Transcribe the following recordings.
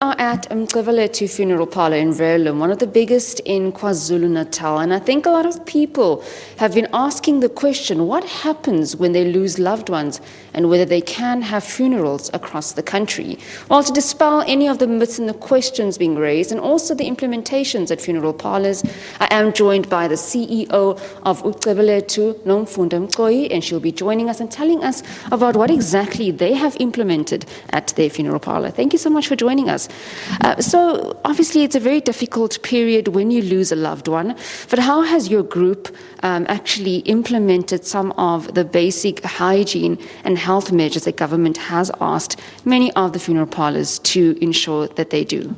Are at Icebolethu Funeral Parlour in Verulam, one of the biggest in KwaZulu-Natal. And I think a lot of people have been asking the question, what happens when they lose loved ones and whether they can have funerals across the country? Well, to dispel any of the myths and the questions being raised and also the implementations at funeral parlours, I am joined by the CEO of Icebolethu, Nomfunda Mqoyi, and she'll be joining us and telling us about what exactly they have implemented at their funeral parlour. Thank you so much for joining us. So obviously it's a very difficult period when you lose a loved one, but how has your group actually implemented some of the basic hygiene and health measures the government has asked many of the funeral parlours to ensure that they do?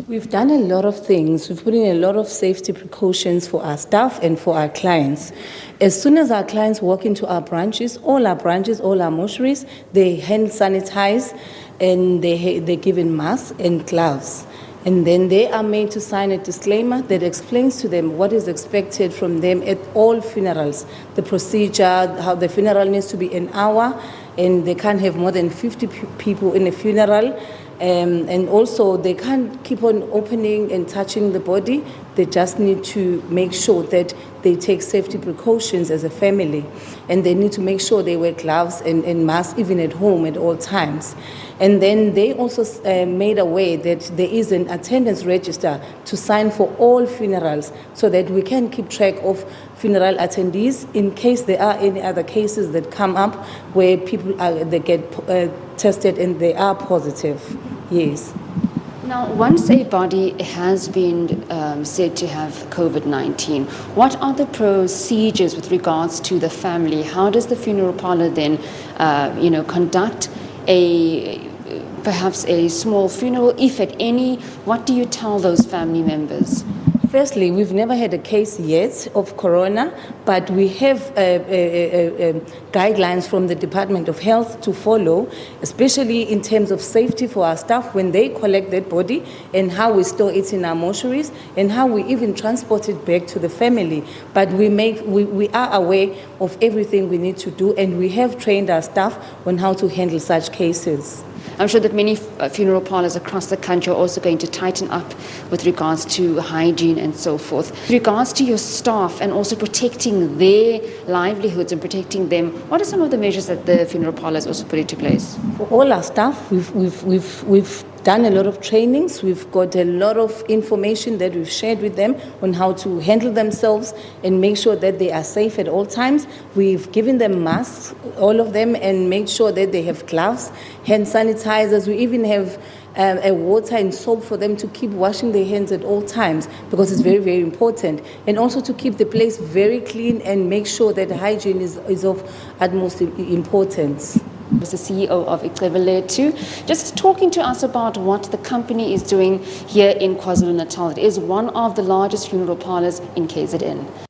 We've done a lot of things. We've put in a lot of safety precautions for our staff and for our clients. As soon as our clients walk into our branches, all our mortuaries, they hand sanitize and they're given masks and gloves. And then they are made to sign a disclaimer that explains to them what is expected from them at all funerals. The procedure, how the funeral needs to be an hour, and they can't have more than 50 people in a funeral. And also they can't keep on opening and touching the body. They just need to make sure that they take safety precautions as a family, and they need to make sure they wear gloves and masks even at home at all times. And then they also made aware that there is an attendance register to sign for all funerals so that we can keep track of funeral attendees in case there are any other cases that come up where people they get tested and they are positive. Yes. Now, once a body has been said to have COVID-19, what are the procedures with regards to the family? How does the funeral parlour then, conduct perhaps a small funeral, if at any? What do you tell those family members? Firstly, we've never had a case yet of corona, but we have guidelines from the Department of Health to follow, especially in terms of safety for our staff when they collect that body, and how we store it in our mortuaries, and how we even transport it back to the family. But we are aware of everything we need to do, and we have trained our staff on how to handle such cases. I'm sure that many funeral parlours across the country are also going to tighten up with regards to hygiene and so forth. With regards to your staff and also protecting their livelihoods and protecting them, what are some of the measures that the funeral parlours also put into place? For all our staff, we've done a lot of trainings. We've got a lot of information that we've shared with them on how to handle themselves and make sure that they are safe at all times. We've given them masks, all of them, and made sure that they have gloves, hand sanitizers. We even have a water and soap for them to keep washing their hands at all times, because it's very, very important. And also to keep the place very clean and make sure that hygiene is of utmost importance. Was the CEO of Icebolethu, just talking to us about what the company is doing here in KwaZulu-Natal. It is one of the largest funeral parlours in KZN.